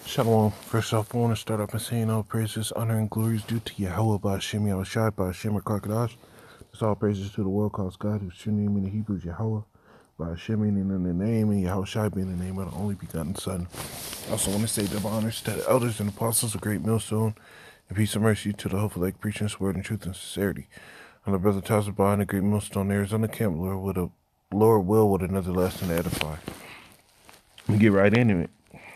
Shalom. First off, I want to start off by saying all praises, honor, and glory is due to Yahweh, Ba'ashem, Yahushai, Ba'ashem, Rakakadash. It's all praises to the world calls God, whose true name in the Hebrew is Yahweh, Ba'ashem meaning in the name, and Yahushai being the name of the only begotten Son. I also want to say double honors to the elders and apostles of Great Millstone, and peace and mercy to the hopeful like preaching His word in truth and sincerity. And the brother Tazabah behind the Great Millstone there is on the camp, Lord will with another lesson to edify. Let me get right into it.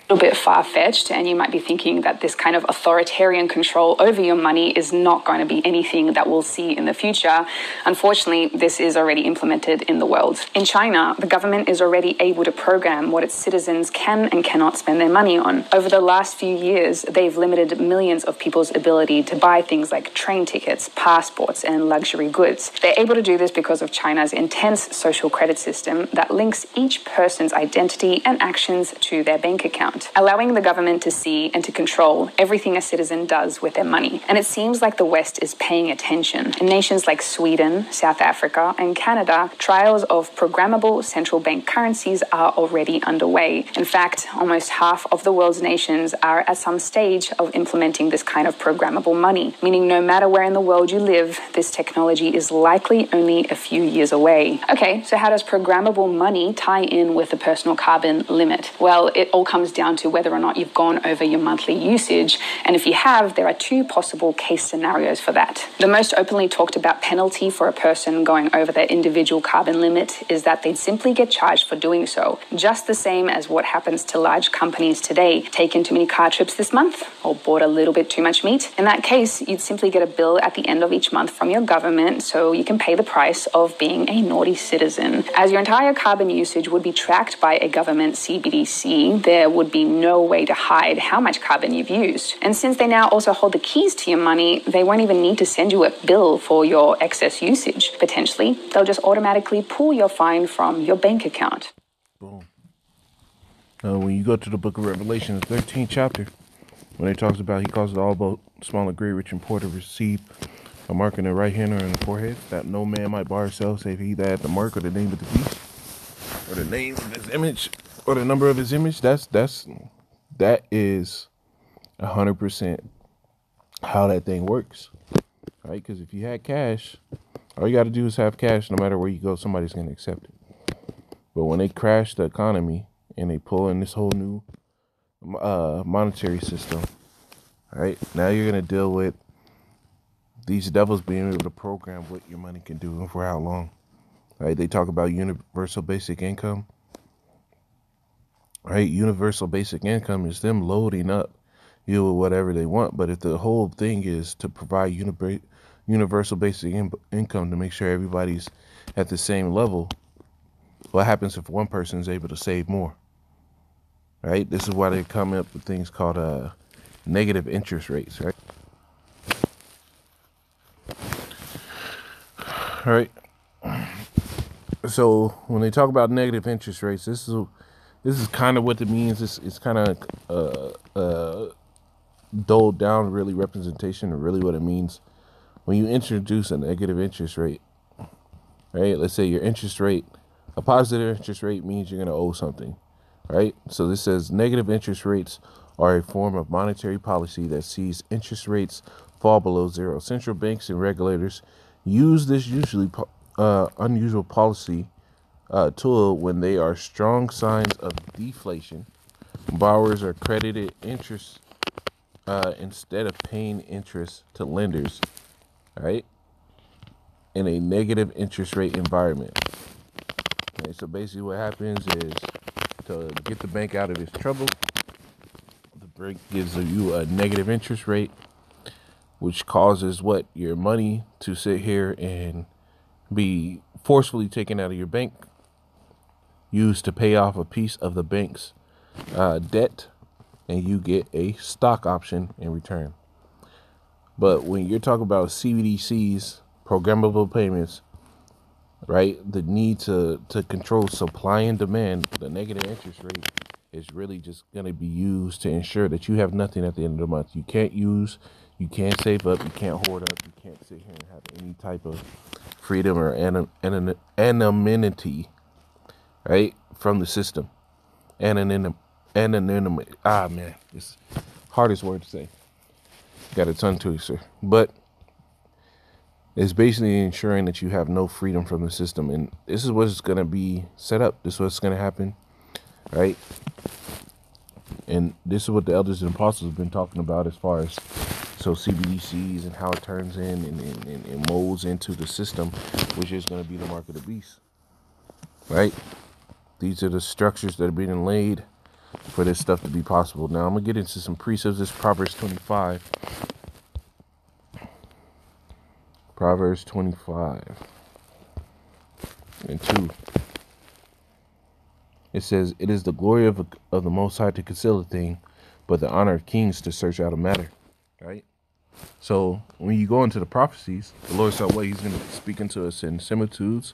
Little bit far-fetched, and you might be thinking that this kind of authoritarian control over your money is not going to be anything that we'll see in the future. Unfortunately, this is already implemented in the world. In China, the government is already able to program what its citizens can and cannot spend their money on. Over the last few years, they've limited millions of people's ability to buy things like train tickets, passports, and luxury goods. They're able to do this because of China's intense social credit system that links each person's identity and actions to their bank account, allowing the government to see and to control everything a citizen does with their money. And it seems like the West is paying attention. In nations like Sweden, South Africa, and Canada, trials of programmable central bank currencies are already underway. In fact, almost half of the world's nations are at some stage of implementing this kind of programmable money, meaning no matter where in the world you live, this technology is likely only a few years away. Okay, so how does programmable money tie in with the personal carbon limit? Well, it all comes down to whether or not you've gone over your monthly usage. And if you have, there are two possible case scenarios for that. The most openly talked about penalty for a person going over their individual carbon limit is that they'd simply get charged for doing so, just the same as what happens to large companies today. Taken too many car trips this month or bought a little bit too much meat? In that case, you'd simply get a bill at the end of each month from your government so you can pay the price of being a naughty citizen. As your entire carbon usage would be tracked by a government CBDC, there would be no way to hide how much carbon you've used. And since they now also hold the keys to your money, they won't even need to send you a bill for your excess usage. Potentially, they'll just automatically pull your fine from your bank account. Boom. When you go to the book of Revelation, the 13th chapter, when he talks about, he calls it all both small and great, rich and poor to receive a mark in the right hand or in the forehead, that no man might buy or sell save he that hath the mark or the name of the beast, or the name of his image, or the number of his image. That is 100% how that thing works, right? Because if you had cash, all you got to do is have cash. No matter where you go, somebody's going to accept it. But when they crash the economy and they pull in this whole new monetary system, right? Now you're going to deal with these devils being able to program what your money can do and for how long, right? They talk about universal basic income. Right, universal basic income is them loading up you with whatever they want. But if the whole thing is to provide universal basic income to make sure everybody's at the same level, what happens if one person is able to save more? Right, this is why they come up with things called negative interest rates. Right, all right. So when they talk about negative interest rates, this is kind of what it means. It's kind of doled down really representation of really what it means when you introduce a negative interest rate, right? Let's say your interest rate, a positive interest rate means you're going to owe something, right? So this says negative interest rates are a form of monetary policy that sees interest rates fall below zero. Central banks and regulators use this usually unusual policy tool when they are strong signs of deflation. Borrowers are credited interest instead of paying interest to lenders, right? In a negative interest rate environment. Okay, so basically what happens is, to get the bank out of its trouble, the bank gives you a negative interest rate, which causes your money to sit here and be forcefully taken out of your bank, used to pay off a piece of the bank's debt, and you get a stock option in return. But when you're talking about CBDCs, programmable payments, right, the need to control supply and demand, the negative interest rate is really just going to be used to ensure that you have nothing at the end of the month. You can't save up, you can't hoard up, you can't sit here and have any type of freedom or anonymity, right, from the system. anonymity. Ah, man, it's hardest word to say. Got a tongue twister, but it's basically ensuring that you have no freedom from the system, and this is what's going to be set up. This is what's going to happen, right? And this is what the elders and apostles have been talking about as far as so CBDCs and how it turns in and molds into the system, which is going to be the mark of the beast, right? These are the structures that are being laid for this stuff to be possible. Now I'm gonna get into some precepts. This is Proverbs 25. Proverbs 25 and 2. It says, "It is the glory of the Most High to conceal a thing, but the honor of kings to search out a matter." Right? So when you go into the prophecies, the Lord said, "What He's going to be speaking to us in similitudes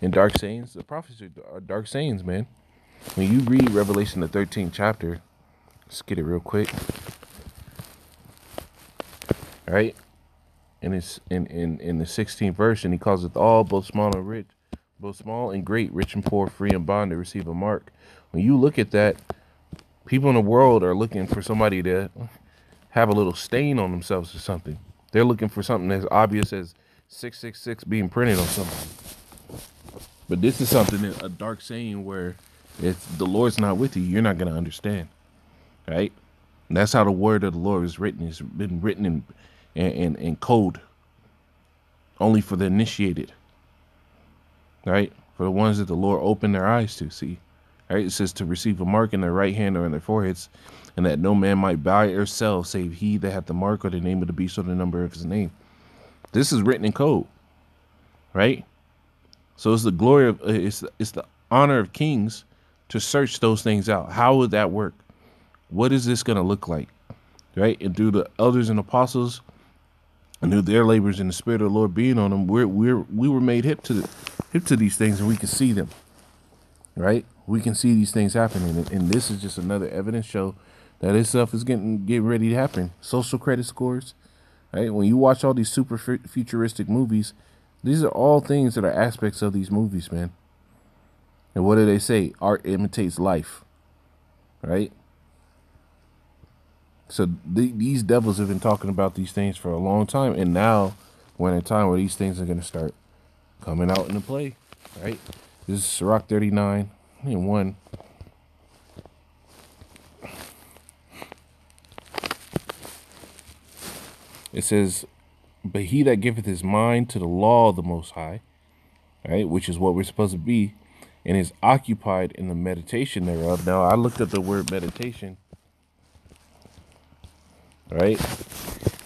and dark sayings." The prophecies are dark sayings, man. When you read Revelation, the 13th chapter, let's get it real quick. All right? And it's in the 16th verse, and He calls it all, both small and rich, both small and great, rich and poor, free and bond, to receive a mark. When you look at that, people in the world are looking for somebody to have a little stain on themselves or something. They're looking for something as obvious as 666 being printed on something. But this is something, a dark saying, where if the Lord's not with you, you're not going to understand. Right? And that's how the word of the Lord is written. It's been written in code only for the initiated. Right? For the ones that the Lord opened their eyes to see. Right? It says to receive a mark in their right hand or in their foreheads, and that no man might buy or sell save he that hath the mark or the name of the beast or the number of his name. This is written in code. Right? So it's the glory of it's the honor of kings to search those things out. How would that work? What is this going to look like? Right? And through the elders and apostles and through their labors and the Spirit of the Lord being on them, we were made hip to these things, and we can see them. Right? We can see these things happening, and this is just another evidence show that this stuff is getting ready to happen. Social credit scores, right? When you watch all these super futuristic movies, these are all things that are aspects of these movies, man. And what do they say? Art imitates life, right? So these devils have been talking about these things for a long time, and now we're in a time where these things are going to start coming out into play, right? This is Sirach 39 and 1. It says, "But he that giveth his mind to the law of the Most High," right, which is what we're supposed to be, "and is occupied in the meditation thereof." Now, I looked up the word meditation, right?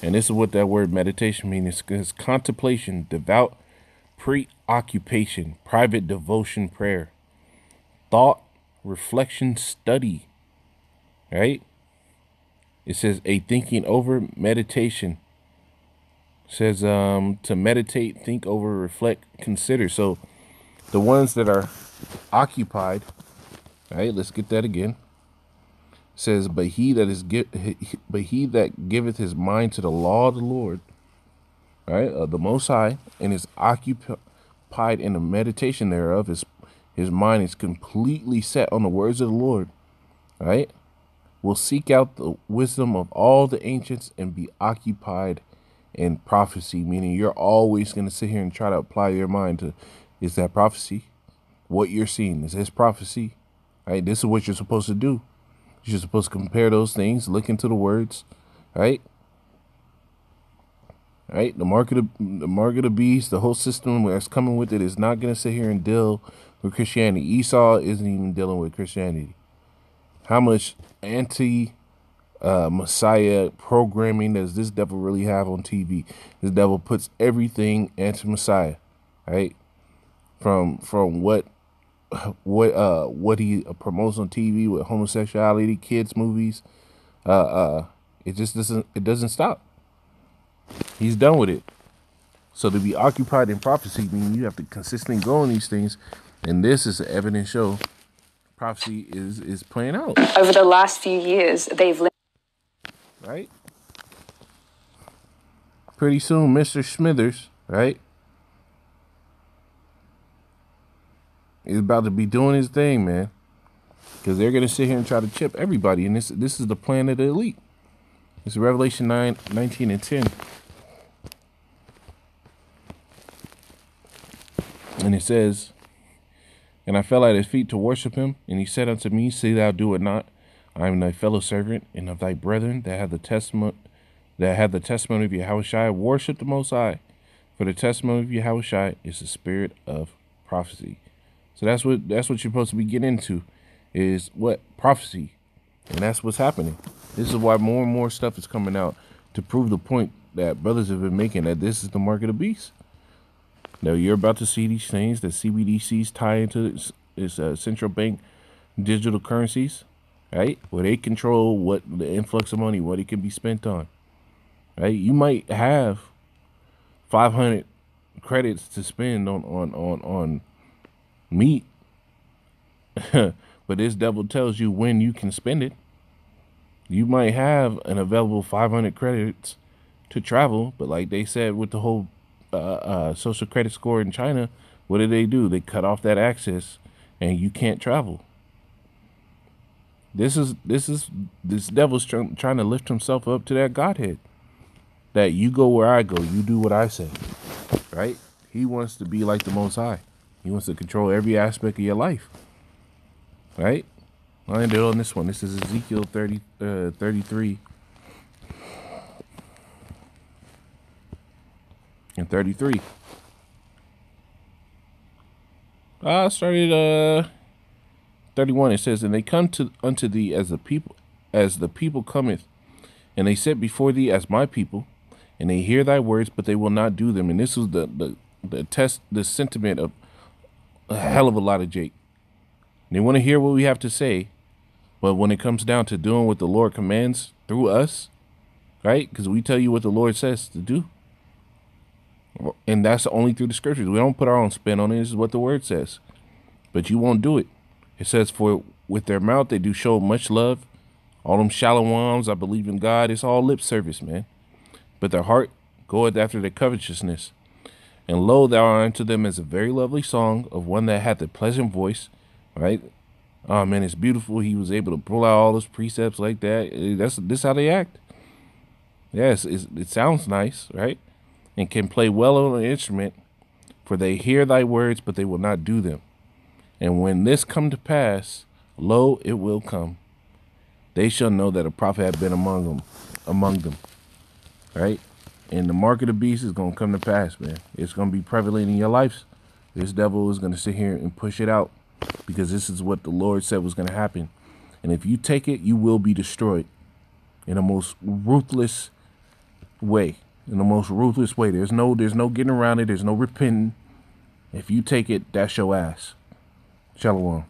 And this is what that word meditation means. It's contemplation, devout preoccupation, private devotion, prayer, thought, reflection, study, right? It says a thinking over, meditation. It says to meditate, think over, reflect, consider. So the ones that are occupied, right? Let's get that again. It says, but he that giveth his mind to the law of the Lord, right, of the Most High, and is occupied in the meditation thereof, his mind is completely set on the words of the Lord, right, will seek out the wisdom of all the ancients and be occupied in prophecy, meaning you're always going to sit here and try to apply your mind to, is that prophecy? What you're seeing, is this prophecy? Right? This is what you're supposed to do. You're supposed to compare those things, look into the words, right? Right? The mark of the beast, the whole system that's coming with it is not going to sit here and deal with Christianity. Esau isn't even dealing with Christianity. How much Messiah programming does this devil really have on TV? This devil puts everything anti-Messiah, right? From what he promotes on TV with homosexuality, kids movies, it just doesn't stop. He's done with it. So to be occupied in prophecy means you have to consistently go on these things, and this is an evidence show prophecy is playing out. Over the last few years, they've right? Pretty soon, Mr. Smithers, right, is about to be doing his thing, man. because they're going to sit here and try to chip everybody. And this is the plan of the elite. It's Revelation 9:19 and 10. And it says, "And I fell at his feet to worship him. And he said unto me, See thou do it not. I am thy fellow servant and of thy brethren that have the testimony of Yahushua. Worship the Most High. For the testimony of Yahushua is the spirit of prophecy." So that's what you're supposed to be getting into, is what? Prophecy. And that's what's happening. This is why more and more stuff is coming out to prove the point that brothers have been making, that this is the mark of the beast. Now you're about to see these things that CBDCs tie into this central bank digital currencies, right? Where they control what the influx of money, what it can be spent on, right? You might have 500 credits to spend on meat, but this devil tells you when you can spend it. You might have an available 500 credits to travel, but like they said with the whole social credit score in China, what do? They cut off that access, and you can't travel. This devil's trying to lift himself up to that Godhead. That you go where I go, you do what I say, right? He wants to be like the Most High. He wants to control every aspect of your life, right? I'll end it on this one. This is Ezekiel 33 and 33. I started 31. It says, "And they come unto thee as the people cometh, and they sit before thee as my people, and they hear thy words, but they will not do them." And this was the sentiment of a hell of a lot of Jake. They want to hear what we have to say, but when it comes down to doing what the Lord commands through us, right? Because we tell you what the Lord says to do. And that's only through the scriptures. We don't put our own spin on it. This is what the word says. But you won't do it. It says, "For with their mouth they do show much love. All them shalawams, I believe in God." It's all lip service, man. "But their heart goeth after their covetousness. And lo, thou art unto them as a very lovely song of one that hath a pleasant voice." Right? Oh man, it's beautiful. He was able to pull out all those precepts like that. This how they act. Yes, it sounds nice, right? And can play well on an instrument. "For they hear thy words, but they will not do them. And when this come to pass, lo, it will come. They shall know that a prophet had been among them." Right? And the mark of the beast is going to come to pass, man. It's going to be prevalent in your lives. This devil is going to sit here and push it out, because this is what the Lord said was going to happen. And if you take it, you will be destroyed in the most ruthless way. There's no getting around it. There's no repenting. If you take it, that's your ass. Shalom.